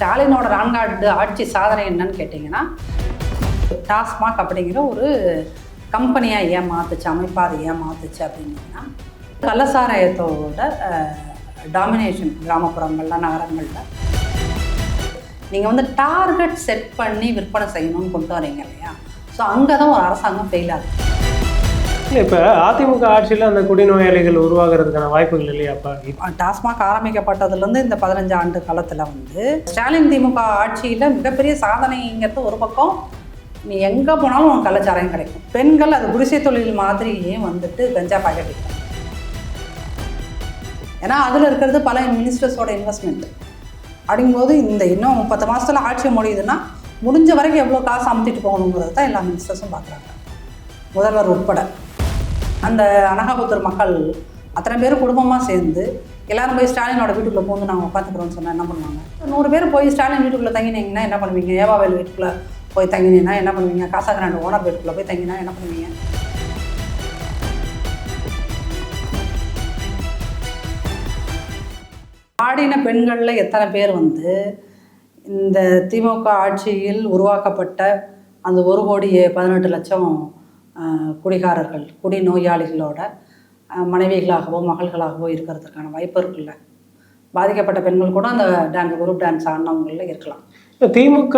ஸ்டாலினோட 4 ஆட்சி சாதனை என்னன்னு கேட்டிங்கன்னா, டாஸ்மாக் அப்படிங்கிற ஒரு கம்பெனியாக ஏன் மாற்றுச்சு, அமைப்பாக அதை ஏன் மாற்றுச்சு அப்படின்னீங்கன்னா, கள்ளசாராயத்தோட டாமினேஷன் கிராமப்புறங்களில் நகரங்களில் நீங்கள் வந்து டார்கெட் செட் பண்ணி விற்பனை செய்யணும்னு கொண்டு வரீங்க இல்லையா? ஸோ அங்கே தான் ஒரு அரசாங்கம் ஃபெயில் ஆகுது. இல்லை, இப்போ அதிமுக ஆட்சியில் அந்த குடிநோயாளிகள் உருவாகிறதுக்கான வாய்ப்புகள் இல்லையா? அப்போ டாஸ்மாக் ஆரம்பிக்கப்பட்டதுலேருந்து இந்த 15 ஆண்டு காலத்தில் வந்து ஸ்டாலின் திமுக ஆட்சியில் மிகப்பெரிய சாதனைங்கிறது ஒரு பக்கம், நீ எங்கே போனாலும் உனக்கு கள்ளச்சாராயம் கிடைக்கும். பெண்கள் அது குடிசை தொழில் மாதிரியே வந்துட்டு கஞ்சா பாக்கெட் விற்கும். ஏன்னா அதில் இருக்கிறது பல மினிஸ்டர்ஸோட இன்வெஸ்ட்மெண்ட். அப்படிங்கும்போது இந்த இன்னும் 10 மாதத்தில் ஆட்சி முடியுதுன்னா முடிஞ்ச வரைக்கும் எவ்வளோ காசு அமுத்திட்டு போகணுங்கிறது தான் எல்லா மினிஸ்டர்ஸும் பார்க்குறாங்க, முதல்வர் உட்பட. அந்த அனகாபுத்தூர் மக்கள் அத்தனை பேர் குடும்பமாக சேர்ந்து எல்லோரும் போய் ஸ்டாலினோட வீட்டுக்குள்ளே போந்து நாங்கள் உட்காந்துக்கிறோன்னு சொன்னால் என்ன பண்ணுவாங்க? 100 பேர் போய் ஸ்டாலின் வீட்டுக்குள்ளே தங்கினீங்கன்னா என்ன பண்ணுவீங்க? ஏவாவேல் வீட்டுக்குள்ளே போய் தங்கினீங்கன்னா என்ன பண்ணுவீங்க? காசா கிராண்ட் ஓனர் வீட்டுக்குள்ளே போய் தங்கினா என்ன பண்ணுவீங்க? ஆடின பெண்களில் எத்தனை பேர் வந்து இந்த திமுக ஆட்சியில் உருவாக்கப்பட்ட அந்த 1,18,00,000 குடிகாரர்கள், குடிநோயாளிகளோட மனைவிகளாகவோ மகள்களாகவோ இருக்கிறதுக்கான வாய்ப்பு இருக்குல்ல. பாதிக்கப்பட்ட பெண்கள் கூட அந்த குரூப் டான்ஸ் ஆடினவங்களில் இருக்கலாம். திமுக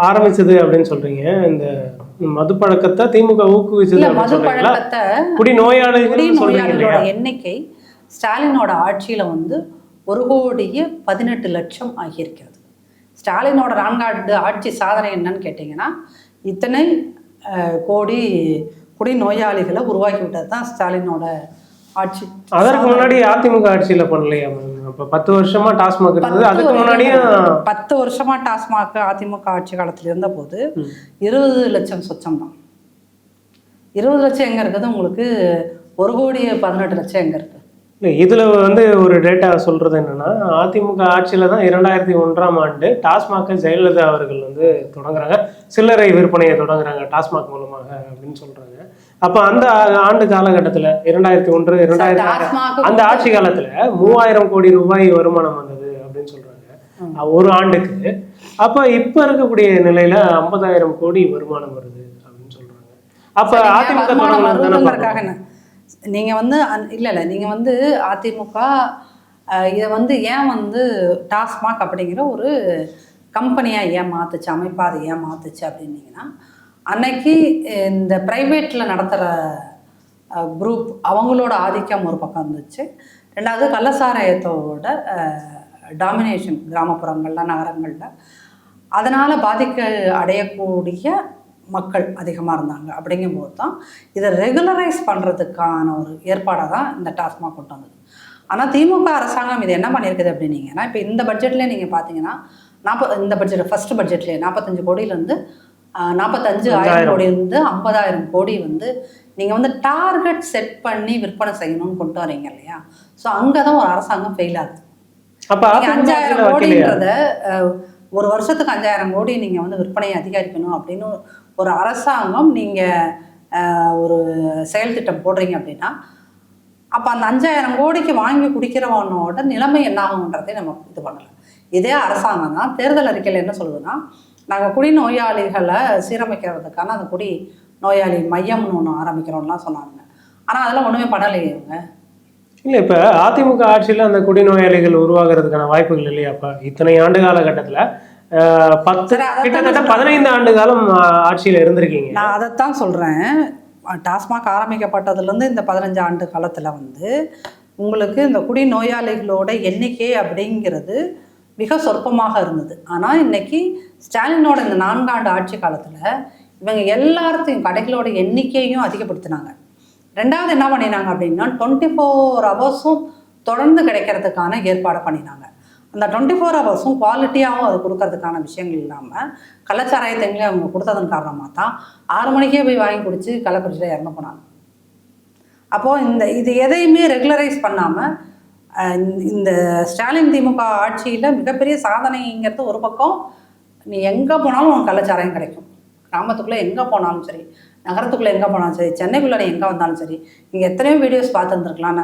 ஆரம்பிச்சது அப்படின்னு சொல்றீங்க, இந்த மது பழக்கத்தை திமுக ஊக்குவிச்சது. மது பழக்கத்தை குடிநோயாளிகளோட எண்ணிக்கை ஸ்டாலினோட ஆட்சியில் வந்து 1,18,00,000 ஆகியிருக்கிறது. ஸ்டாலினோட 4 ஆட்சி சாதனை என்னன்னு கேட்டிங்கன்னா, இத்தனை கோடி குடிநோயாளிகளை உருவாக்கி விட்டது தான் ஸ்டாலினோட ஆட்சி. அதற்கு முன்னாடி அதிமுக ஆட்சியில் பண்ணலையா? இப்போ 10 வருஷமா டாஸ்மாக் இருந்தது, அதுக்கு முன்னாடியும் 10 வருஷமா டாஸ்மாக் அதிமுக ஆட்சி காலத்தில் இருந்த போது 20 லட்சம் சொச்சம் தான். 20 லட்சம் எங்கே இருக்குது உங்களுக்கு? 1,18,00,000 எங்கே இருக்குது? இல்லை, இதில் வந்து ஒரு டேட்டா சொல்கிறது என்னென்னா, அதிமுக ஆட்சியில் தான் 2001ஆம் ஆண்டு டாஸ்மாகை ஜெயலலிதா அவர்கள் வந்து தொடங்குறாங்க, சில்லறை விற்பனையை தொடங்குறாங்க டாஸ்மாக் மூலமாக அப்படின்னு சொல்கிறாங்க. அப்போ அந்த ஆண்டு காலகட்டத்தில் 2001, 2000 அந்த ஆட்சி காலத்தில் 3000 கோடி ரூபாய் வருமானம் வந்தது அப்படின்னு சொல்கிறாங்க ஒரு ஆண்டுக்கு. அப்போ இப்போ இருக்கக்கூடிய நிலையில் 50,000 கோடி வருமானம் வருது அப்படின்னு சொல்கிறாங்க. அப்போ அதிமுக நீங்கள் வந்து இல்லை நீங்கள் வந்து அதிமுக இதை வந்து ஏன் வந்து டாஸ்மாக் அப்படிங்கிற ஒரு கம்பெனியாக ஏன் மாற்றுச்சு, அமைப்பாக அதை ஏன் மாற்றுச்சு அப்படின்னீங்கன்னா, அன்னைக்கு இந்த ப்ரைவேட்டில் நடத்துகிற குரூப் அவங்களோட ஆதிக்கம் ஒரு பக்கம் இருந்துச்சு. ரெண்டாவது கள்ளசாராயத்தோட டாமினேஷன் கிராமப்புறங்களில் நகரங்களில், அதனால் பாதிக்க அடையக்கூடிய மக்கள் அதிகமாக இருந்தாங்க. அப்படிங்கும்போது தான் இதை ரெகுலரைஸ் பண்ணுறதுக்கான ஒரு ஏற்பாடாக தான் இந்த டாஸ்மாக் கொண்டு வந்தது. ஆனால் திமுக அரசாங்கம் இது என்ன பண்ணியிருக்குது அப்படின்னீங்கன்னா, இப்போ இந்த பட்ஜெட்லேயே நீங்கள் பார்த்தீங்கன்னா இந்த பட்ஜெட் ஃபஸ்ட்டு பட்ஜெட்லேயே 45 கோடியிலேருந்து 45,000 கோடியிலேருந்து 50,000 கோடி வந்து நீங்கள் வந்து டார்கெட் செட் பண்ணி விற்பனை செய்யணும்னு கொண்டு வரீங்க இல்லையா? ஸோ அங்கே தான் ஒரு அரசாங்கம் ஃபெயில் ஆகுது. அப்போ 5,000 கோடின்றத ஒரு வருஷத்துக்கு 5,000 கோடி நீங்கள் வந்து விற்பனையை அதிகரிக்கணும் அப்படின்னு ஒரு அரசாங்கம் நீங்கள் ஒரு செயல் திட்டம் போடுறீங்க அப்படின்னா, அப்போ அந்த 5,000 கோடிக்கு வாங்கி குடிக்கிறவனோட நிலைமை என்ன ஆகுன்றதை நம்ம இது பண்ணலை. இதே அரசாங்கம் தான் தேர்தல் அறிக்கையில் என்ன சொல்லுதுன்னா, நாங்கள் குடிநோயாளிகளை சீரமைக்கிறதுக்கான அந்த குடி நோயாளி மையம்னு ஒன்று ஆரம்பிக்கிறோம்லாம் சொன்னாங்க. ஆனால் அதெல்லாம் ஒன்றுமே பண்ணலையே இவங்க. இல்லை, இப்போ அதிமுக ஆட்சியில் அந்த குடிநோயாளிகள் உருவாகிறதுக்கான வாய்ப்புகள் இல்லையா? அப்போ இத்தனை ஆண்டு காலகட்டத்தில் கிட்டத்தட்ட 15 ஆண்டு காலம் ஆட்சியில் இருந்திருக்கீங்க. நான் அதைத்தான் சொல்கிறேன். டாஸ்மாக் ஆரம்பிக்கப்பட்டதுலேருந்து இந்த 15 ஆண்டு காலத்தில் வந்து உங்களுக்கு இந்த குடிநோயாளிகளோட எண்ணிக்கை அப்படிங்கிறது மிக சொற்பமாக இருந்தது. ஆனால் இன்னைக்கு ஸ்டாலினோட இந்த 4 ஆண்டு ஆட்சி காலத்தில் இவங்க எல்லாத்தையும் கடைகளோட எண்ணிக்கையும் அதிகப்படுத்தினாங்க. ரெண்டாவது என்ன பண்ணினாங்க அப்படின்னா, 24 ஹவர்ஸும் தொடர்ந்து கிடைக்கிறதுக்கான ஏற்பாடு பண்ணினாங்க. அந்த 24 ஹவர்ஸும் குவாலிட்டியாகவும் அது கொடுக்கறதுக்கான விஷயங்கள் இல்லாமல் கள்ளச்சாராயத்தைங்களே அவங்க கொடுத்ததன் காரணமாக தான் 6 மணிக்கே போய் வாங்கி குடிச்சு கள்ளக்குறிச்சியில் இறந்து போனாங்க. அப்போது இது எதையுமே ரெகுலரைஸ் பண்ணாமல் இந்த ஸ்டாலின் திமுக ஆட்சியில் மிகப்பெரிய சாதனைங்கிறது ஒரு பக்கம், நீ எங்கே போனாலும் உனக்கு கள்ளச்சாராயம் கிடைக்கும். கிராமத்துக்குள்ளே எங்கே போனாலும் சரி, நகரத்துக்குள்ளே எங்கே போனாலும் சரி, சென்னைக்குள்ளே எங்கே வந்தாலும் சரி, நீங்கள் எத்தனையோ வீடியோஸ் பார்த்துருந்துருக்கலாம்.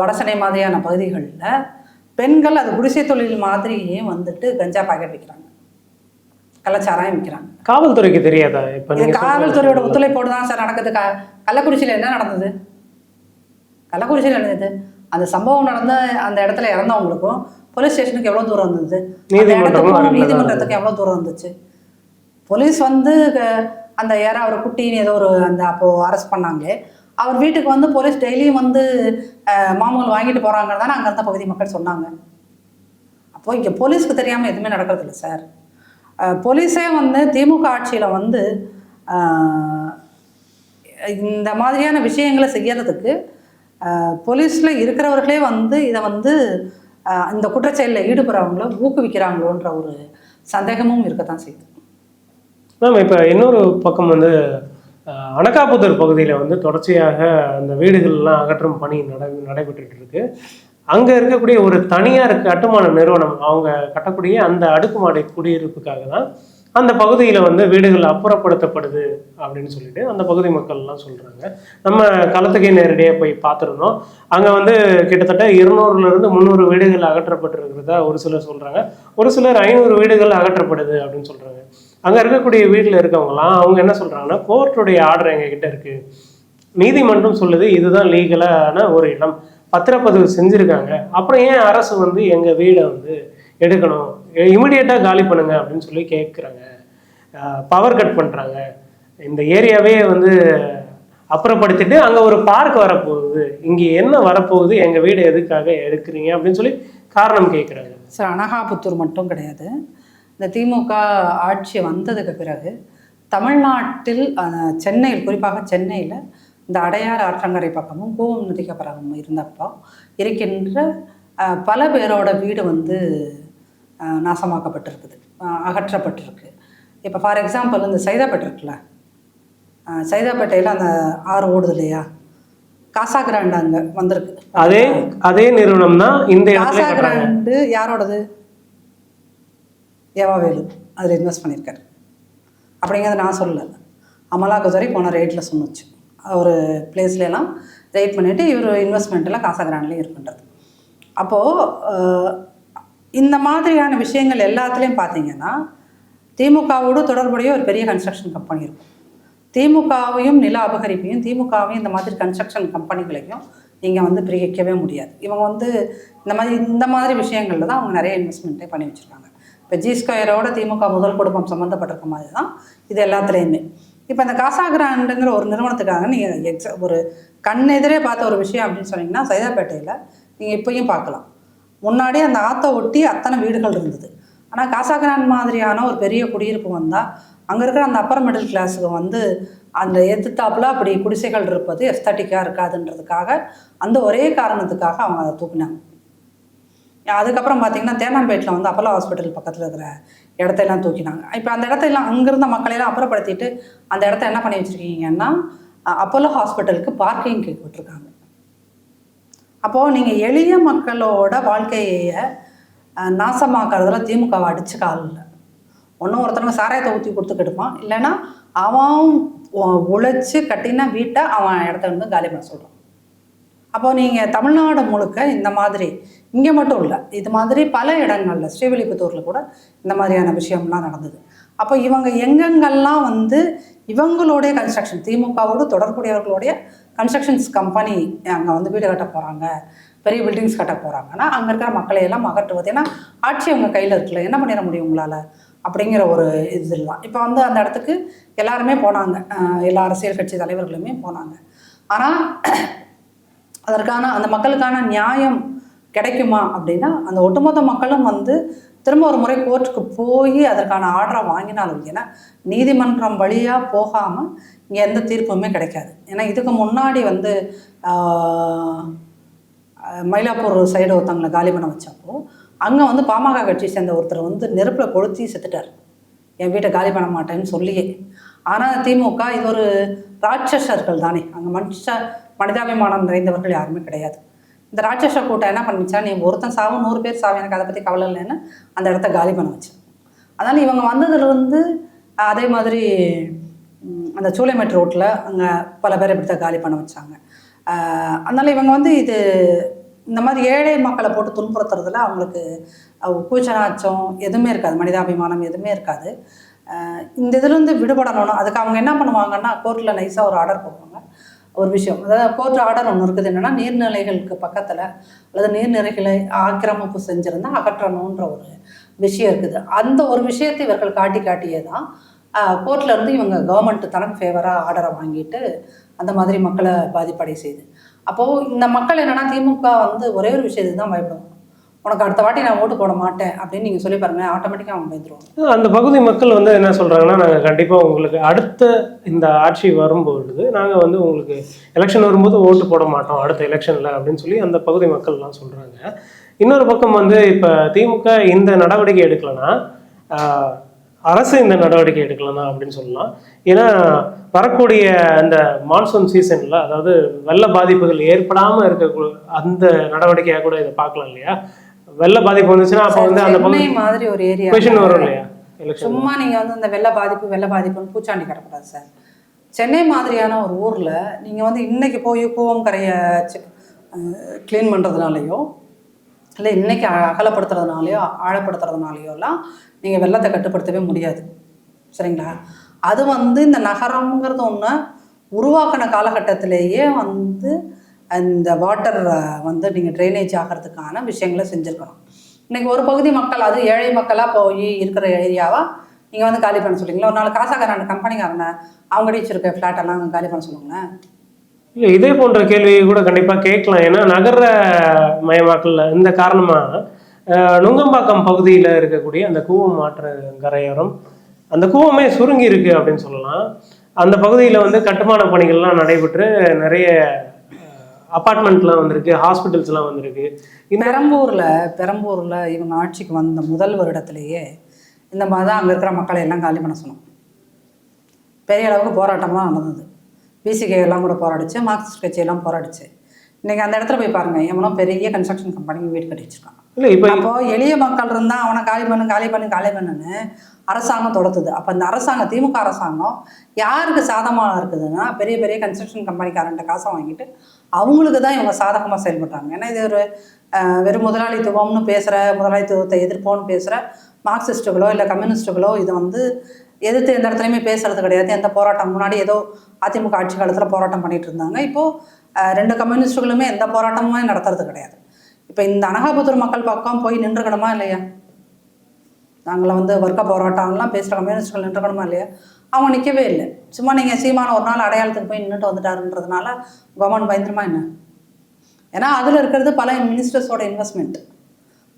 வடசென்னை மாதிரியான பகுதிகளில் பெண்கள் அது குடிசை தொழில் மாதிரியே வந்துட்டு கஞ்சா பாக்கெட் விற்கிறாங்க, கள்ளச்சாராயம் விற்கிறாங்க. காவல்துறைக்கு தெரியாதா? இப்போ இது காவல்துறையோட ஒத்துழைப்போடு தான் சார் நடக்குது. கள்ளக்குறிச்சியில் என்ன நடந்தது? கள்ளக்குறிச்சியில் நடந்தது அந்த சம்பவம் நடந்த அந்த இடத்துல இறந்தவங்களுக்கும் போலீஸ் ஸ்டேஷனுக்கு எவ்வளோ தூரம் இருந்தது, நீதிமன்றத்துக்கு எவ்வளோ தூரம் இருந்துச்சு? போலீஸ் வந்து அந்த அவர் குட்டின்னு ஏதோ ஒரு அந்த அப்போது அரெஸ்ட் பண்ணாங்களே, அவர் வீட்டுக்கு வந்து போலீஸ் டெய்லியும் வந்து மாமூல் வாங்கிட்டு போகிறாங்கன்னு தானே அங்கே இருந்த பகுதி மக்கள் சொன்னாங்க. அப்போது இங்கே போலீஸ்க்கு தெரியாமல் எதுவுமே நடக்கிறது இல்லை சார். போலீஸே வந்து திமுக ஆட்சியில் வந்து இந்த மாதிரியான விஷயங்களை செய்யறதுக்கு போலீஸில் இருக்கிறவர்களே வந்து இதை வந்து இந்த குற்றச்செயலில் ஈடுபடுறவங்கள ஊக்குவிக்கிறாங்களோன்ற ஒரு சந்தேகமும் இருக்கத்தான் செய்யுது. மேம், இப்போ இன்னொரு பக்கம் வந்து அனகாபுத்தூர் பகுதியில் வந்து தொடர்ச்சியாக அந்த வீடுகள்லாம் அகற்றும் பணி நடைபெற்றுட்டு இருக்கு. அங்கே இருக்கக்கூடிய ஒரு தனியார் கட்டுமான நிறுவனம் அவங்க கட்டக்கூடிய அந்த அடுக்குமாடி குடியிருப்புக்காக தான் அந்த பகுதியில் வந்து வீடுகள் அப்புறப்படுத்தப்படுது அப்படின்னு சொல்லிட்டு அந்த பகுதி மக்கள்லாம் சொல்கிறாங்க. நம்ம களத்துக்கே நேரடியாக போய் பார்த்துருந்தோம். அங்கே வந்து கிட்டத்தட்ட 200லேருந்து 300 வீடுகள் அகற்றப்பட்டிருக்கிறதா ஒரு சிலர் சொல்கிறாங்க. ஒரு சிலர் 500 வீடுகள் அகற்றப்படுது அப்படின்னு சொல்கிறாங்க. அங்கே இருக்கக்கூடிய வீட்டில் இருக்கவங்களாம் அவங்க என்ன சொல்கிறாங்கன்னா, கோர்ட்டுடைய ஆர்டர் எங்ககிட்ட இருக்குது, நீதிமன்றம் சொல்லுது இதுதான் லீகலான ஒரு இடம், பத்திரப்பதிவு செஞ்சுருக்காங்க, அப்புறம் ஏன் அரசு வந்து எங்கள் வீடை வந்து எடுக்கணும், இமிடியேட்டாக காலி பண்ணுங்க அப்படின்னு சொல்லி கேட்குறாங்க. பவர் கட் பண்ணுறாங்க, இந்த ஏரியாவே வந்து அப்புறப்படுத்திட்டு அங்கே ஒரு பார்க் வரப்போகுது, இங்கே என்ன வரப்போகுது, எங்கள் வீடு எதுக்காக எடுக்கிறீங்க அப்படின்னு சொல்லி காரணம் கேட்குறாங்க. சார், அனகாபுத்தூர் மட்டும் கிடையாது. இந்த திமுக ஆட்சி வந்ததுக்கு பிறகு தமிழ்நாட்டில் சென்னையில், குறிப்பாக சென்னையில் இந்த அடையாறு ஆற்றங்கரை பக்கமும் கூவம் நதிக்கப்புறம் இருந்தப்போ இருக்கின்ற பல பேரோட வீடு வந்து நாசமாக்கப்பட்டிருக்குது, அகற்றப்பட்டிருக்கு. இப்போ ஃபார் எக்ஸாம்பிள் இந்த சைதாப்பேட்டை இருக்குல்ல, சைதாப்பேட்டையில் அந்த ஆறு ஓடுது இல்லையா, காசா கிராண்ட் அங்கே வந்திருக்கு. அதே நிறுவனம் தான் இந்த காசா கிராண்டு யாரோடது? ஏவாவேலு அதில் இன்வெஸ்ட் பண்ணியிருக்காரு அப்படிங்கிறது நான் சொல்லலை, அமலாக்கத்துறை போன ரேட்டில் சொன்னுச்சு. ஒரு பிளேஸ்லாம் ரேட் பண்ணிவிட்டு இவர் இன்வெஸ்ட்மெண்ட்டெல்லாம் காசா கிராண்ட்லேயும் இருக்குன்றது. அப்போது இந்த மாதிரியான விஷயங்கள் எல்லாத்துலேயும் பார்த்தீங்கன்னா திமுகவோடு தொடர்புடைய ஒரு பெரிய கன்ஸ்ட்ரக்ஷன் கம்பெனி இருக்கும். திமுகவையும் நில அபகரிப்பையும் திமுகவையும் இந்த மாதிரி கன்ஸ்ட்ரக்ஷன் கம்பெனிகளையும் நீங்கள் வந்து பிரிக்கவே முடியாது. இவங்க வந்து இந்த மாதிரி விஷயங்களில் தான் அவங்க நிறைய இன்வெஸ்ட்மெண்ட்டே பண்ணி வச்சுருக்காங்க. இப்போ G2 திமுக முதல் குடும்பம் சம்மந்தப்பட்டிருக்க மாதிரி தான் இது எல்லாத்துலேயுமே. இப்போ இந்த காசா கிராண்டுங்கிற ஒரு நிறுவனத்துக்காக நீங்கள் ஒரு கண்ணெதிரே பார்த்த ஒரு விஷயம் அப்படின்னு சொன்னீங்கன்னா, சைதாப்பேட்டையில் நீங்கள் இப்போயும் பார்க்கலாம். முன்னாடி அந்த ஆற்றை ஒட்டி அத்தனை வீடுகள் இருந்தது. ஆனால் காசா கிராண்ட் மாதிரியான ஒரு பெரிய குடியிருப்பு வந்தால் அங்கே இருக்கிற அந்த அப்பர் மிடில் கிளாஸுக்கு வந்து அந்த எதிர்த்தாப்புல அப்படி குடிசைகள் இருப்பது எஸ்தட்டிக்காக இருக்காதுன்றதுக்காக, அந்த ஒரே காரணத்துக்காக அவங்க அதை தூக்கினாங்க. அதுக்கப்புறம் பார்த்தீங்கன்னா தேனாம்பேட்டில் வந்து அப்போலோ ஹாஸ்பிட்டல் பக்கத்தில் இருக்கிற இடத்தையெல்லாம் தூக்கினாங்க. இப்போ அந்த இடத்தையெல்லாம் அங்கேருந்த மக்களையெல்லாம் அப்புறப்படுத்திட்டு அந்த இடத்த என்ன பண்ணி வச்சுருக்கீங்கன்னா அப்போலோ ஹாஸ்பிட்டலுக்கு பார்க்கிங்க்கு விட்டுருக்காங்க. அப்போது நீங்கள் எளிய மக்களோட வாழ்க்கையை நாசமாக்குறதுல திமுகவை அடிச்சு கால் இல்லை. ஒன்றும் ஒருத்தனுக்கு சாராயத்தை ஊற்றி கொடுத்து கெடுப்பான், இல்லைன்னா அவன் உழைச்சி கட்டின வீட்டை அவன் இடத்த வந்து காலி பண்ண சொல்கிறான். அப்போது நீங்கள் தமிழ்நாடு முழுக்க இந்த மாதிரி, இங்கே மட்டும் இல்லை, இது மாதிரி பல இடங்களில் ஸ்ரீவில்லிபுத்தூரில் கூட இந்த மாதிரியான விஷயம்லாம் நடந்தது. அப்போ இவங்க எங்கெங்கெல்லாம் வந்து இவங்களுடைய கன்ஸ்ட்ரக்ஷன், திமுகவோடு தொடர்புடையவர்களுடைய கன்ஸ்ட்ரக்ஷன்ஸ் கம்பெனி அங்கே வந்து வீடு கட்ட போகிறாங்க, பெரிய பில்டிங்ஸ் கட்ட போகிறாங்கன்னா அங்கே இருக்கிற மக்களையெல்லாம் அகற்றுவது. ஏன்னா ஆட்சி அவங்க கையில் இருக்குல்ல, என்ன பண்ணிட முடியும் உங்களால் அப்படிங்கிற ஒரு இதுலாம். இப்போ வந்து அந்த இடத்துக்கு எல்லாருமே போனாங்க, எல்லா அரசியல் கட்சி தலைவர்களுமே போனாங்க. ஆனால் அதற்கான அந்த மக்களுக்கான நியாயம் கிடைக்குமா அப்படின்னா, அந்த ஒட்டுமொத்த மக்களும் வந்து திரும்ப ஒரு முறை கோர்ட்டுக்கு போய் அதற்கான ஆர்டரை வாங்கினாலும், ஏன்னா நீதிமன்றம் வழியாக போகாமல் இங்கே எந்த தீர்ப்புமே கிடைக்காது. ஏன்னா இதுக்கு முன்னாடி வந்து மயிலாப்பூர் சைடு ஒருத்தவங்களை காலி பண்ண வச்சப்போ அங்கே வந்து பாமக கட்சி சேர்ந்த ஒருத்தர் வந்து நெருப்பில் கொளுத்தி செத்துட்டார், என் வீட்டை காலி பண்ண மாட்டேன்னு சொல்லியே. ஆனால் திமுக இது ஒரு ராட்சசர்கள் தானே, அங்கே மனிதாபிமானம் நிறைந்தவர்கள் யாருமே கிடையாது. இந்த ராட்சச கூட்டம் என்ன பண்ணிச்சா, நீ ஒருத்தன் சாவு 100 பேர் சாவு, எனக்கு அதை பற்றி கவலை இல்லைன்னு அந்த இடத்த காலி பண்ண வச்சு. அதனால் இவங்க வந்ததுலேருந்து அதே மாதிரி அந்த சூளைமேட் ரோட்டில் அங்கே பல பேர் இப்படி தான் காலி பண்ண வச்சாங்க. அதனால் இவங்க வந்து இது இந்த மாதிரி ஏழை மக்களை போட்டு துன்புறுத்துறதுல அவங்களுக்கு கூச்சநாச்சம் எதுவுமே இருக்காது, மனிதாபிமானம் எதுவுமே இருக்காது. இந்த இதுலேருந்து விடுபடணும். அதுக்கு அவங்க என்ன பண்ணுவாங்கன்னா, கோர்ட்டில் நைஸாக ஒரு ஆர்டர் போடுவாங்க. ஒரு விஷயம், அதாவது கோர்ட் ஆர்டர் ஒன்று இருக்குது, என்னென்னா நீர்நிலைகளுக்கு பக்கத்தில் அல்லது நீர்நிலைகளை ஆக்கிரமிப்பு செஞ்சுருந்தால் அகற்றணுன்ற ஒரு விஷயம் இருக்குது. அந்த ஒரு விஷயத்தை இவர்கள் காட்டியே தான் கோர்ட்லேருந்து இவங்க கவர்மெண்ட் தனக்கு ஃபேவராக ஆர்டரை வாங்கிட்டு அந்த மாதிரி மக்களை பாதிப்படை செய்யுது. அப்போது இந்த மக்கள் என்னென்னா, திமுக வந்து ஒரே ஒரு விஷயத்துக்கு தான் பயப்படுவாங்க. உனக்கு அடுத்த வாட்டி நான் ஓட்டு போட மாட்டேன் அப்படின்னு நீங்கள் சொல்லி பாருங்கள், ஆட்டோமேட்டிக்காக அவங்க பயந்துருவாங்க. அந்த பகுதி மக்கள் வந்து என்ன சொல்கிறாங்கன்னா, நாங்கள் கண்டிப்பாக உங்களுக்கு அடுத்த இந்த ஆட்சி வரும்பொழுது நாங்கள் வந்து உங்களுக்கு எலெக்ஷன் வரும்போது ஓட்டு போட மாட்டோம் அடுத்த எலெக்ஷனில் அப்படின்னு சொல்லி அந்த பகுதி மக்கள்லாம் சொல்கிறாங்க. இன்னொரு பக்கம் வந்து இப்போ திமுக இந்த நடவடிக்கை எடுக்கலைன்னா அரசு இந்த நடவடிக்கை எடுக்கலன்னா அப்படின்னு சொல்லலாம். ஏன்னா வரக்கூடிய அந்த மான்சூன் சீசனில், அதாவது வெள்ள பாதிப்புகள் ஏற்படாமல் இருக்க அந்த நடவடிக்கையாக கூட இதை பார்க்கலாம் இல்லையா? வெள்ள பாதிப்பு வந்துச்சுன்னா அப்போ வந்து அந்த பகுதி மாதிரி ஒரு ஏரியா கொஷின் வரும் இல்லையா? சும்மா நீங்கள் வந்து இந்த வெள்ள பாதிப்புன்னு பூச்சாண்டி கட்டக்கூடாது சார். சென்னை மாதிரியான ஒரு ஊரில் நீங்கள் வந்து இன்னைக்கு போய் கூவம் கரையை க்ளீன் பண்ணுறதுனாலையோ இல்லை இன்றைக்கி அகலப்படுத்துறதுனாலையோ ஆழப்படுத்துறதுனாலையோலாம் நீங்கள் வெள்ளத்தை கட்டுப்படுத்தவே முடியாது, சரிங்களா? அது வந்து இந்த நகரம்ங்கிறது ஒன்று உருவாக்கின காலகட்டத்திலேயே வந்து அந்த வாட்டர் வந்து நீங்கள் ட்ரைனேஜ் ஆகிறதுக்கான விஷயங்களை செஞ்சுருக்கணும். இன்றைக்கி ஒரு பகுதி மக்கள், அது ஏழை மக்களாக போய் இருக்கிற ஏரியாவாக நீங்கள் வந்து காலி பண்ண சொல்லிங்களா? ஒரு நாள் காசாக்காரன் கம்பெனிக்காரனை அவங்க அடிச்சிருக்க ஃப்ளாட்டெல்லாம் காலி பண்ண சொல்லுங்களேன். இல்லை, இதே போன்ற கேள்வியை கூட கண்டிப்பாக கேட்கலாம். ஏன்னா நகர மயமாக்கல் இந்த காரணமாக நுங்கம்பாக்கம் பகுதியில் இருக்கக்கூடிய அந்த கூவம் ஆற்று கரையோரம், அந்த கூவமே சுருங்கி இருக்கு அப்படின்னு சொல்லலாம். அந்த பகுதியில் வந்து கட்டுமான பணிகள்லாம் நடைபெற்று நிறைய அப்பார்ட்மெண்ட்லாம் வந்திருக்கு, ஹாஸ்பிட்டல்ஸ்லாம் வந்திருக்கு. பெரம்பூரில் இவங்க ஆட்சிக்கு வந்த முதல் வருடத்திலேயே இந்த மாதிரி தான் அங்கே இருக்கிற மக்களை எல்லாம் காலி பண்ண சொன்னோம். பெரிய அளவுக்கு போராட்டம்லாம் நடந்தது. பிசிகே எல்லாம் கூட போராடிச்சு, மார்க்சிஸ்ட் கட்சியெல்லாம் போராடிச்சு. இன்றைக்கி அந்த இடத்துல போய் பாருங்கள், எவனோ பெரிய கன்ஸ்ட்ரக்ஷன் கம்பெனிக்கு வீடு கட்டி வச்சுருக்கான். இல்லை, இப்போ அப்போது எளிய மக்கள் இருந்தால் அவனை காலி பண்ணுன்னு அரசாங்கம் தொடர்த்துது. அப்போ இந்த அரசாங்கம், திமுக அரசாங்கம் யாருக்கு சாதகமாக இருக்குதுன்னா, பெரிய பெரிய கன்ஸ்ட்ரக்ஷன் கம்பெனிக்காரன்ட்ட காசை வாங்கிட்டு அவங்களுக்கு தான் இவங்க சாதகமாக செயல்படுறாங்க. ஏன்னா இது ஒரு வெறும் முதலாளித்துவம்னு பேசுகிற, முதலாளித்துவத்தை எதிர்ப்போன்னு பேசுகிற மார்க்சிஸ்ட்டுகளோ இல்லை கம்யூனிஸ்ட்டுகளோ இதை வந்து எதிர்த்து எந்த இடத்துலையுமே பேசுறது கிடையாது. எந்த போராட்டம், முன்னாடி ஏதோ அதிமுக ஆட்சி காலத்தில் போராட்டம் பண்ணிட்டு இருந்தாங்க, இப்போது ரெண்டு கம்யூனிஸ்ட்டுகளுமே எந்த போராட்டமுமே நடத்துறது கிடையாது. இப்போ இந்த அனகாபுத்தூர் மக்கள் பக்கம் போய் நின்றுக்கணுமா இல்லையா? நாங்களை வந்து வர்க்க போராட்டம்லாம் பேசுகிற கம்யூனிஸ்ட்கள் நின்றுக்கணுமா இல்லையா? அவங்க நிற்கவே இல்லை. சும்மா நீங்கள் சீமான ஒரு நாள் அடையாளத்துக்கு போய் நின்றுட்டு வந்துட்டாருன்றதுனால கவர்மெண்ட் பயந்துருமா என்ன? ஏன்னா அதில் இருக்கிறது பல மினிஸ்டர்ஸோட இன்வெஸ்ட்மெண்ட்.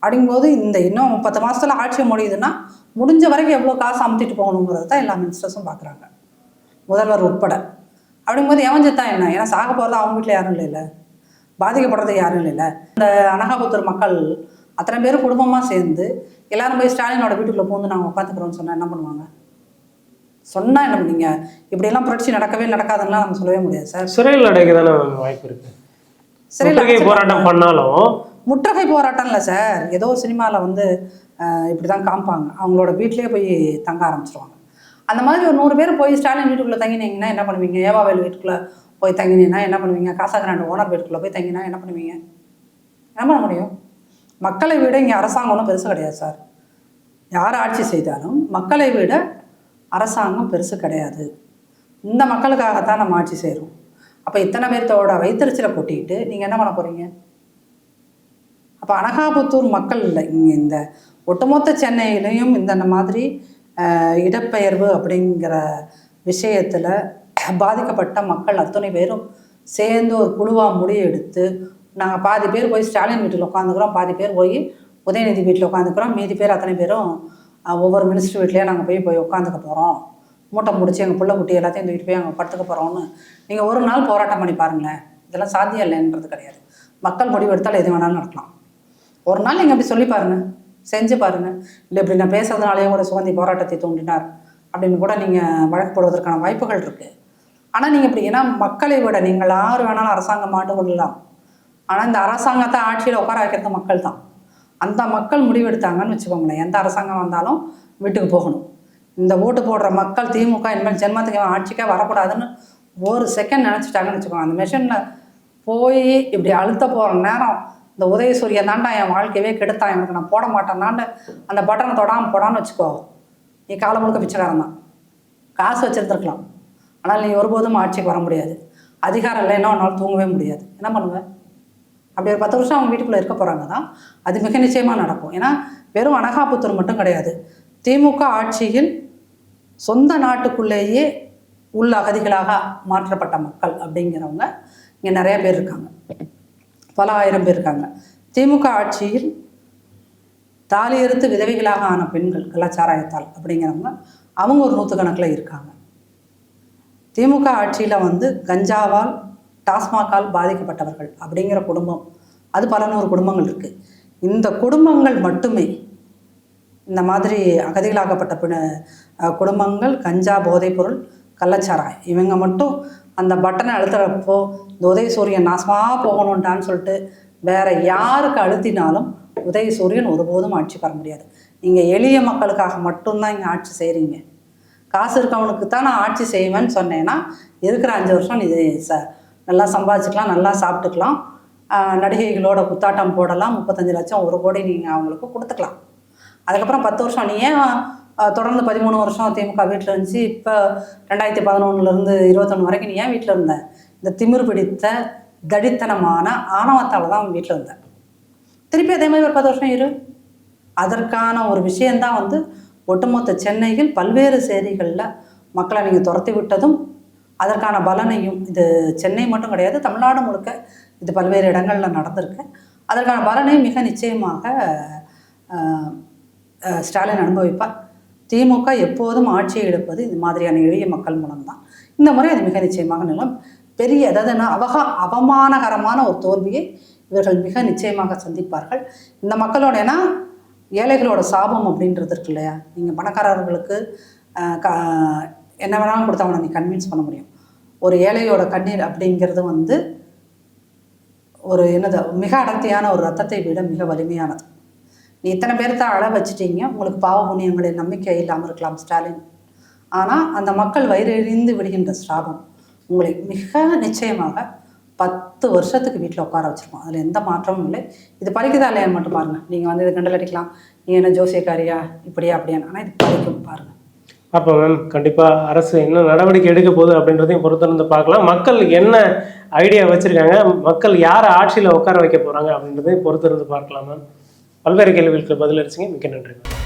அப்படிங்கும்போது இந்த இன்னும் 10 மாதத்தில் ஆட்சி முடியுதுன்னா முடிஞ்ச வரைக்கும் எவ்வளோ காசு அமுத்திட்டு போகணுங்கிறது தான் எல்லா மினிஸ்டர்ஸும் பார்க்குறாங்க, முதல்வர் உட்பட. அப்படிங்கும்போது எவன் செத்தான் என்ன? ஏன்னா சாக போகிறது அவங்க வீட்டில் யாரும் இல்லைல்ல, பாதிக்கப்படுறது யாரும் இல்லைல்ல. இந்த அனகாபுத்தூர் மக்கள் அத்தனை பேர் குடும்பமாக சேர்ந்து எல்லாரும் போய் ஸ்டாலினோட வீட்டுக்குள்ளே போந்து நாங்கள் உட்காந்துக்கிறோன்னு சொன்னால் என்ன பண்ணுவாங்க? சொன்னால் என்ன பண்ணீங்க? இப்படியெல்லாம் புரட்சி நடக்காதுன்னா நம்ம சொல்லவே முடியாது சார். சிறையில் அடைக்க தானே வாய்ப்பு இருக்குது. சிறையில் போராட்டம் பண்ணாலும் முற்றுகை போராட்டம் இல்லை சார். ஏதோ சினிமாவில் வந்து இப்படி தான் காமிப்பாங்க, அவங்களோட வீட்டிலே போய் தங்க ஆரம்பிச்சிருவாங்க. அந்த மாதிரி ஒரு 100 பேர் போய் ஸ்டாலின் வீட்டுக்குள்ளே தங்கினீங்கன்னா என்ன பண்ணுவீங்க? ஏவாவேல் வீட்டுக்குள்ளே போய் தங்கினீங்கன்னா என்ன பண்ணுவீங்க? காசாகிராண்ட் ஓனர் வீட்டுக்குள்ளே போய் தங்கினா என்ன பண்ணுவீங்க? என்ன பண்ண முடியும்? மக்களை விட இங்கே அரசாங்கம் ஒன்றும் பெருசு கிடையாது சார். யார் ஆட்சி செய்தாலும் மக்களை விட அரசாங்கம் பெருசு கிடையாது. இந்த மக்களுக்காகத்தான் நம்ம ஆட்சி செய்கிறோம். அப்போ இத்தனை பேர்த்தோட வைத்தறிச்சலை கொட்டிக்கிட்டு நீங்கள் என்ன பண்ண போகிறீங்க? அப்போ அனகாபுத்தூர் மக்கள் இல்லை, இங்கே இந்த ஒட்டுமொத்த சென்னையிலையும் இந்த மாதிரி இடப்பெயர்வு அப்படிங்கிற விஷயத்தில் பாதிக்கப்பட்ட மக்கள் அத்தனை பேரும் சேர்ந்து ஒரு குழுவாக முடிவெடுத்து, நாங்கள் பாதி பேர் போய் ஸ்டாலின் வீட்டில் உட்காந்துக்கிறோம், பாதி பேர் போய் உதயநிதி வீட்டில் உட்காந்துக்கிறோம், மீதி பேர் அத்தனை பேரும் ஒவ்வொரு மினிஸ்டர் வீட்லேயே நாங்கள் போய் உட்காந்துக்க போகிறோம், மூட்டை முடிச்சு எங்கள் பிள்ளை குட்டி எல்லாத்தையும் தூக்கிட்டு போய் அங்கே படுத்துக்க போகிறோம்னு நீங்கள் ஒரு நாள் போராட்டம் பண்ணி பாருங்களேன். இதெல்லாம் சாத்தியம் இல்லைன்றது கிடையாது. மக்கள் முடிவெடுத்தால் எது வேணாலும் நடக்கலாம். ஒரு நாள் நீங்கள் அப்படி சொல்லி பாருங்கள், செஞ்சு பாருங்கள். இல்லை இப்படி நான் பேசுறதுனாலேயே கூட சுகந்தி போராட்டத்தை தூண்டினார் அப்படின்னு கூட நீங்கள் வழக்கு போடுவதற்கான வாய்ப்புகள் இருக்குது. ஆனால் நீங்கள் இப்படி, ஏன்னா மக்களை விட நீங்கள் யார் வேணாலும் அரசாங்கம் மாட்டு கொள்ளலாம், ஆனால் இந்த அரசாங்கத்தை ஆட்சியில் உட்கார வைக்கிறது மக்கள் தான். அந்த மக்கள் முடிவெடுத்தாங்கன்னு வச்சுக்கோங்களேன், எந்த அரசாங்கம் வந்தாலும் வீட்டுக்கு போகணும். இந்த ஓட்டு போடுற மக்கள் திமுக இனிமேல் ஜென்மத்துக்கு ஆட்சிக்கே வரக்கூடாதுன்னு ஒரு செகண்ட் நினச்சிட்டாங்கன்னு வச்சுக்கோங்க, அந்த மிஷினில் போய் இப்படி அழுத்த போகிற நேரம் இந்த உதயசூரியன் தாண்டா என் வாழ்க்கையவே கெடுத்தான், எனக்கு நான் போட மாட்டேன்னாண்டு அந்த பட்டனை தொடாமல் போடான்னு வச்சுக்கோ, நீ காலம் முழுக்க பிச்சைக்காரன் தான். காசு வச்சுருந்துருக்கலாம், ஆனால் நீ ஒருபோதும் ஆட்சிக்கு வர முடியாது. அதிகாரம் இல்லைன்னா உன்னால் தூங்கவே முடியாது. என்ன பண்ணுவேன்? அப்படி ஒரு 10 வருஷம் அவங்க வீட்டுக்குள்ளே இருக்க போகிறாங்க தான், அது மிக நிச்சயமாக நடக்கும். ஏன்னா வெறும் அனகாபுத்தூர் மட்டும் கிடையாது, திமுக ஆட்சியில் சொந்த நாட்டுக்குள்ளேயே உள்ள அகதிகளாக மாற்றப்பட்ட மக்கள் அப்படிங்கிறவங்க இங்கே நிறைய பேர் இருக்காங்க, பல ஆயிரம் பேர் இருக்காங்க. திமுக ஆட்சியில் தாலி எடுத்து விதவைகளாக ஆன பெண்கள் கலாச்சாரத்தால் அப்படிங்கிறவங்க அவங்க ஒரு 100 கணக்கில் இருக்காங்க. திமுக ஆட்சியில் வந்து கஞ்சாவால் டாஸ்மாகால் பாதிக்கப்பட்டவர்கள் அப்படிங்கிற குடும்பம், அது பல 100 குடும்பங்கள் இருக்குது. இந்த குடும்பங்கள் மட்டுமே, இந்த மாதிரி அகதிகளாகப்பட்ட குடும்பங்கள், கஞ்சா, போதைப்பொருள், கள்ளச்சாராயம், இவங்க மட்டும் அந்த பட்டனை அழுத்துறப்போ இந்த உதயசூரியன் நாசமாக போகணுன்டான்னு சொல்லிட்டு வேற யாருக்கு அழுத்தினாலும் உதயசூரியன் ஒருபோதும் ஆட்சி பெற முடியாது. நீங்கள் எளிய மக்களுக்காக மட்டும்தான் இங்கே ஆட்சி செய்கிறீங்க. காசு இருக்கவனுக்கு தான் நான் ஆட்சி செய்வேன்னு சொன்னேன்னா இருக்கிற 5 வருஷம் நீ நல்லா சம்பாதிச்சுக்கலாம், நல்லா சாப்பிட்டுக்கலாம், நடிகைகளோட குத்தாட்டம் போடலாம், 35 லட்சம் 1 கோடி நீங்கள் அவங்களுக்கு கொடுத்துக்கலாம். அதுக்கப்புறம் 10 வருஷம் நீ ஏன் தொடர்ந்து 13 வருஷம் திமுக வீட்டில் இருந்துச்சு, இப்போ 2011லேருந்து 21 வரைக்கும் நீ ஏன் வீட்டில் இருந்த? இந்த திமிர் பிடித்த தடித்தனமான ஆணவத்தால் தான் வீட்டில் இருந்தேன். திருப்பி அதே மாதிரி ஒரு 10 வருஷம் இரு. அதற்கான ஒரு விஷயந்தான் வந்து ஒட்டுமொத்த சென்னையில் பல்வேறு சேரிகளில் மக்களை நீங்கள் துரத்தி விட்டதும் அதற்கான பலனையும், இது சென்னை மட்டும் கிடையாது, தமிழ்நாடு முழுக்க இது பல்வேறு இடங்களில் நடந்திருக்கு. அதற்கான பலனை மிக நிச்சயமாக ஸ்டாலின் அனுபவிப்பார். திமுக எப்போதும் ஆட்சியை எடுப்பது இது மாதிரியான எளிய மக்கள் மூலம்தான். இந்த முறை அது மிக நிச்சயமாக நிலம் பெரிய, அதாவது அவமானகரமான ஒரு தோல்வியை இவர்கள் மிக நிச்சயமாக சந்திப்பார்கள். இந்த மக்களோட, ஏன்னா ஏழைகளோட சாபம் அப்படின்றது இருக்கு இல்லையா, நீங்கள் பணக்காரர்களுக்கு என்ன வேணாலும் கொடுத்து அவனை நீ கன்வின்ஸ் பண்ண முடியும். ஒரு ஏழையோட கண்ணீர் அப்படிங்கிறது வந்து ஒரு மிக அடர்த்தியான ஒரு ரத்தத்தை விட மிக வலிமையானது. நீ இத்தனை பேர் தான் அழ வச்சுட்டீங்க, உங்களுக்கு பாவ புண்ணியங்களின் நம்பிக்கை இல்லாமல் இருக்கலாம் ஸ்டாலின், ஆனால் அந்த மக்கள் வயிறெறிந்து விடுகின்ற ஸ்ராபம் உங்களை மிக நிச்சயமாக 10 வருஷத்துக்கு வீட்டில் உட்கார வச்சுருக்கோம். அதில் எந்த மாற்றமும் இல்லை. இது பழிக்குதா இல்லையான்னு மட்டும் பாருங்கள். நீங்கள் வந்து இதை கண்டல் அடிக்கலாம், நீ என்ன ஜோசியக்காரியா இப்படியா அப்படியான்னு, ஆனால் இது பழிக்கும் பாருங்கள். அப்போ மேம் கண்டிப்பாக அரசு என்ன நடவடிக்கை எடுக்க போகுது அப்படின்றதையும் பொறுத்திருந்து பார்க்கலாம். மக்கள் என்ன ஐடியா வச்சுருக்காங்க, மக்கள் யாரை ஆட்சியில் உட்கார வைக்க போகிறாங்க அப்படின்றதையும் பொறுத்திருந்து பார்க்கலாம் மேம். பல்வேறு கேள்விகளுக்கு பதிலளிச்சிங்க, மிக்க நன்றி மேம்.